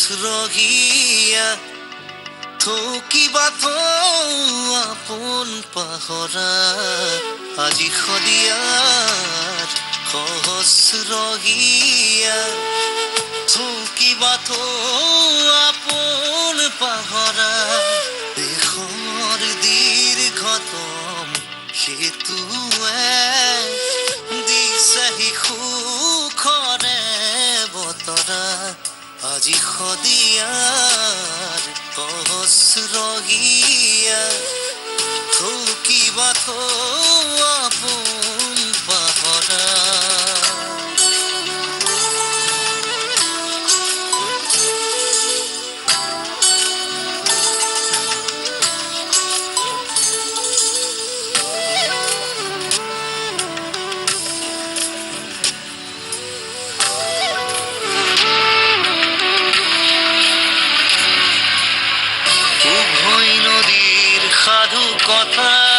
ৰহিয়া থকিবা তো আপোন পাহৰা আজি সদিয়াৰ সহজ ৰহিয়া থকিবা তো আপোন পাহৰা দেশৰ দীৰ্ঘতম সেতুৱে দিছাহি সুখৰে বতৰা আজি সদিয়াৰ সহজ ৰহিয়া থকিবা তো আপোন পাহৰা সাধু কথা